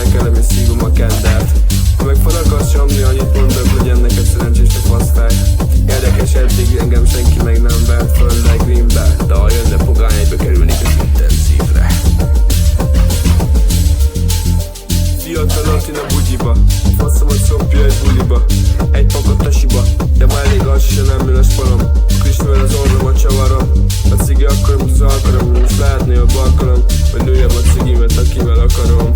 viselkedem és szívom a kendert. Ha meg fel akarsz nyomni, annyit mondok, legyen neked szerencsés te faszfej. Érdekes, eddig engem senki meg nem vert föl like Greenbe, de ha jönne pogány, egybe kerülnék az intenzívre. Fiatal Attina bugyiba, faszomat szopja egy buliba, egy pakot tasiba, de már elég az se nem ül a spalom. Krisnővel az orromat csavarom, a cigi akkor, mint az alkalom, most lehetné jobb alkalom, hogy nőjem a cigimet, akivel akarom.